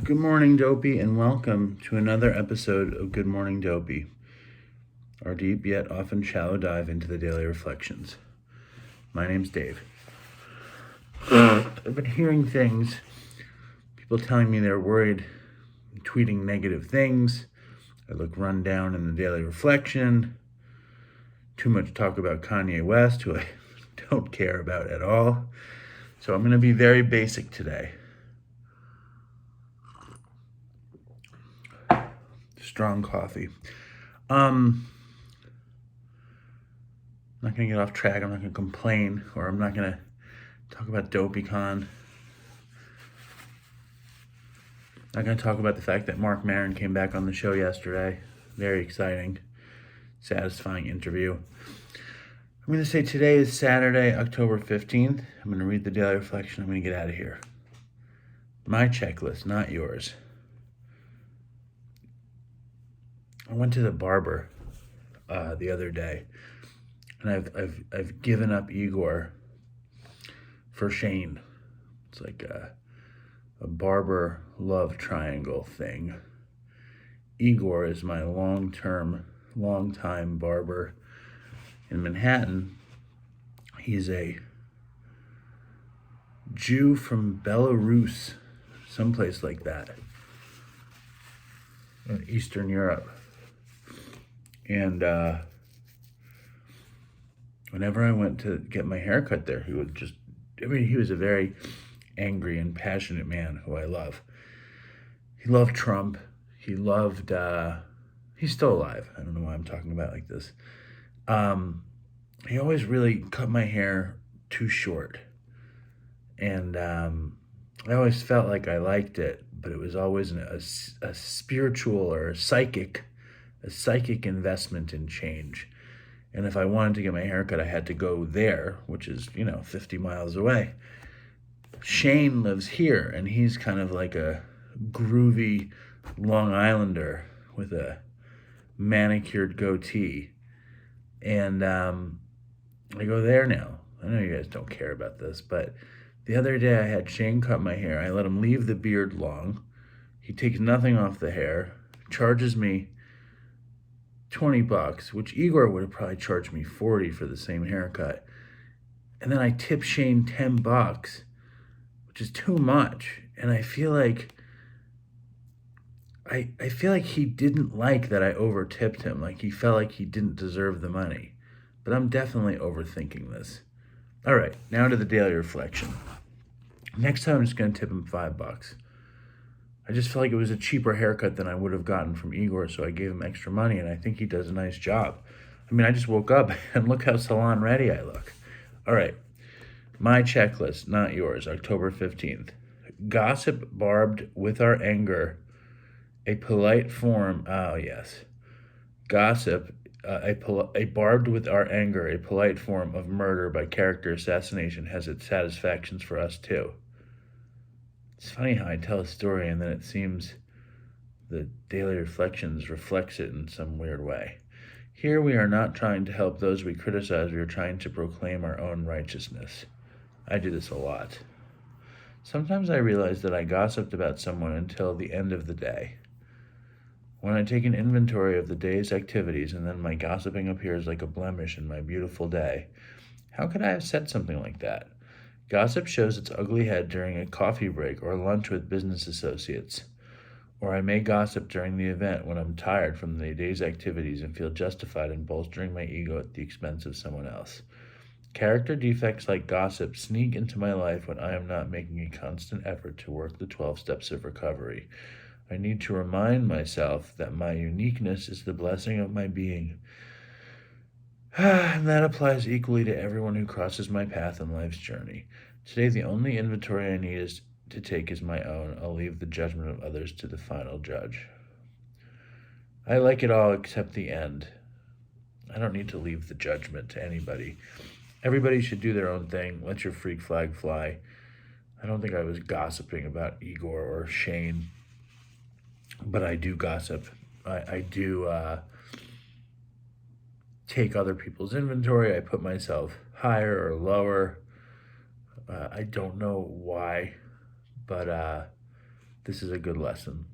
Good morning, Dopey, and welcome to another episode of Good Morning Dopey, our deep yet often shallow dive into the daily reflections. My name's Dave. I've been hearing things, people telling me they're worried, tweeting negative things. I look run down in the daily reflection. Too much talk about Kanye West, who I don't care about at all. So I'm going to be very basic today. Strong coffee. I'm not going to get off track. I'm not going to complain, or I'm not going to talk about DopeyCon. I'm not going to talk about the fact that Mark Maron came back on the show yesterday. Very exciting, satisfying interview. I'm going to say today is Saturday, October 15th. I'm going to read the daily reflection. I'm going to get out of here. My checklist, not yours. I went to the barber the other day, and I've given up Igor for Shane. It's like a barber love triangle thing. Igor is my long-time barber in Manhattan. He's a Jew from Belarus, someplace like that, in Eastern Europe. And whenever I went to get my hair cut there, he was a very angry and passionate man who I love. He loved Trump. He's still alive. I don't know why I'm talking about it like this. He always really cut my hair too short. And I always felt like I liked it, but it was always a spiritual or a psychic investment in change. And if I wanted to get my hair cut, I had to go there, which is, 50 miles away. Shane lives here, and he's kind of like a groovy Long Islander with a manicured goatee. And I go there now. I know you guys don't care about this, but the other day I had Shane cut my hair. I let him leave the beard long. He takes nothing off the hair, charges me $20, which Igor would have probably charged me $40 for the same haircut. And then I tip Shane $10, which is too much. And I feel like he didn't like that I over tipped him. Like he felt like he didn't deserve the money. But I'm definitely overthinking this. All right, now to the daily reflection. Next time I'm just going to tip him $5. I just felt like it was a cheaper haircut than I would have gotten from Igor, so I gave him extra money, and I think he does a nice job. I mean, I just woke up, and look how salon ready I look. All right, my checklist, not yours, October 15th. Gossip barbed with our anger, a polite form, Gossip, a barbed with our anger, a polite form of murder by character assassination has its satisfactions for us too. It's funny how I tell a story and then it seems the daily reflections reflects it in some weird way. Here we are not trying to help those we criticize, we are trying to proclaim our own righteousness. I do this a lot. Sometimes I realize that I gossiped about someone until the end of the day. When I take an inventory of the day's activities and then my gossiping appears like a blemish in my beautiful day, how could I have said something like that? Gossip shows its ugly head during a coffee break or lunch with business associates. Or I may gossip during the event when I'm tired from the day's activities and feel justified in bolstering my ego at the expense of someone else. Character defects like gossip sneak into my life when I am not making a constant effort to work the 12 steps of recovery. I need to remind myself that my uniqueness is the blessing of my being. And that applies equally to everyone who crosses my path in life's journey. Today, the only inventory I need to take is my own. I'll leave the judgment of others to the final judge. I like it all except the end. I don't need to leave the judgment to anybody. Everybody should do their own thing. Let your freak flag fly. I don't think I was gossiping about Igor or Shane, but I do gossip. I do take other people's inventory. I put myself higher or lower. I don't know why, but This is a good lesson.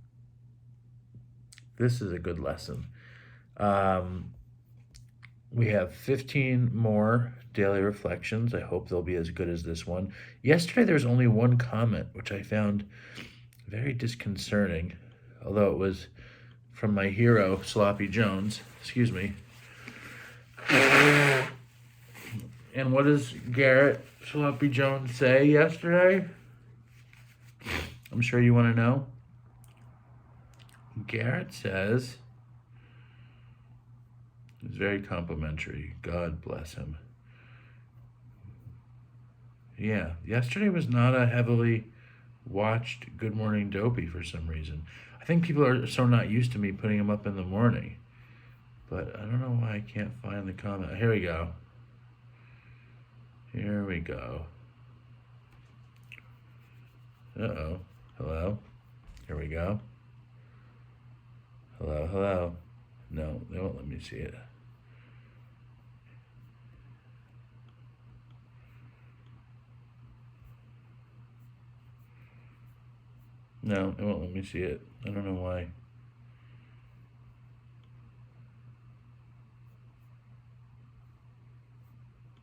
This is a good lesson. We have 15 more daily reflections. I hope they'll be as good as this one. Yesterday, there was only one comment, which I found very disconcerting, although it was from my hero, Sloppy Jones. Excuse me. And what does Garrett Sloppy Jones say yesterday? I'm sure you want to know. Garrett says, it's very complimentary. God bless him. Yeah, yesterday was not a heavily watched Good Morning Dopey for some reason. I think people are so not used to me putting them up in the morning. But I don't know why I can't find the comment. Here we go. Here we go. Uh-oh. Hello? Here we go. Hello, hello. No, they won't let me see it. No, it won't let me see it. I don't know why.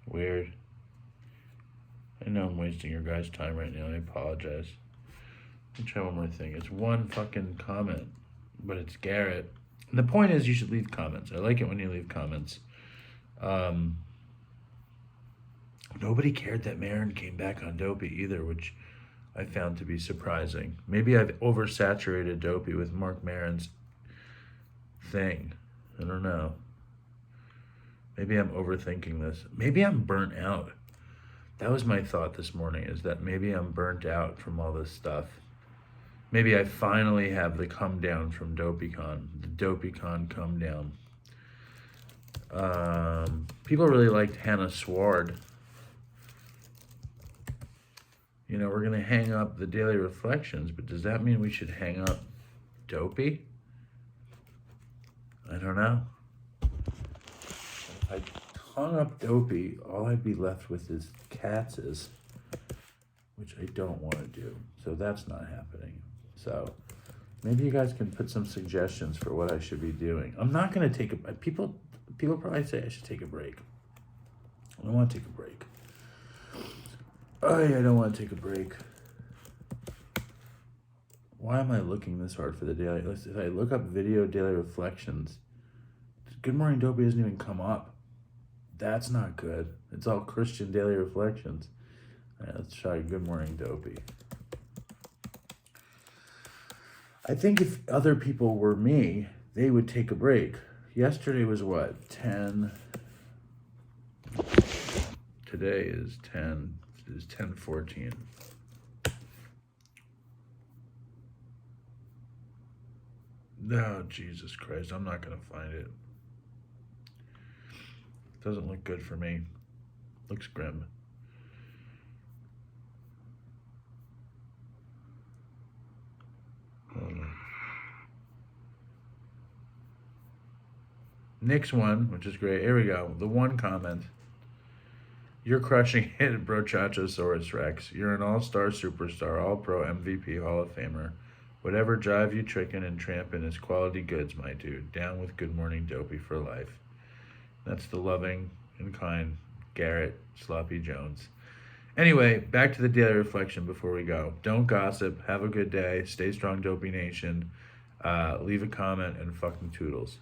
Weird. I know I'm wasting your guys' time right now. I apologize. Let me try one more thing. It's one fucking comment, but it's Garrett. And the point is, you should leave comments. I like it when you leave comments. Nobody cared that Marin came back on Dopey either, which I found to be surprising. Maybe I've oversaturated Dopey with Mark Maron's thing. I don't know. Maybe I'm overthinking this. Maybe I'm burnt out. That was my thought this morning, is that maybe I'm burnt out from all this stuff. Maybe I finally have the come down from DopeyCon. The DopeyCon come down. People really liked Hannah Sward. You know, we're going to hang up the daily reflections, but does that mean we should hang up Dopey? I don't know. If I hung up Dopey, all I'd be left with is Katz's, which I don't want to do. So that's not happening. So maybe you guys can put some suggestions for what I should be doing. I'm not going to take a... People probably say I should take a break. I don't want to take a break. I don't want to take a break. Why am I looking this hard for the daily? If I look up video daily reflections, Good Morning Dopey doesn't even come up. That's not good. It's all Christian daily reflections. All right, let's try Good Morning Dopey. I think if other people were me, they would take a break. Yesterday was what? 10. Today is 10. It is 10:14. No, Jesus Christ, I'm not going to find it. Doesn't look good for me. Looks grim. Nick's one, which is great. Here we go. The one comment. You're crushing it, Brochachosaurus Rex. You're an all-star superstar, all-pro MVP Hall of Famer. Whatever jive you trickin' and trampin' is quality goods, my dude. Down with Good Morning Dopey for life. That's the loving and kind Garrett Sloppy Jones. Anyway, back to the daily reflection before we go. Don't gossip. Have a good day. Stay strong, Dopey Nation. Leave a comment and fucking toodles.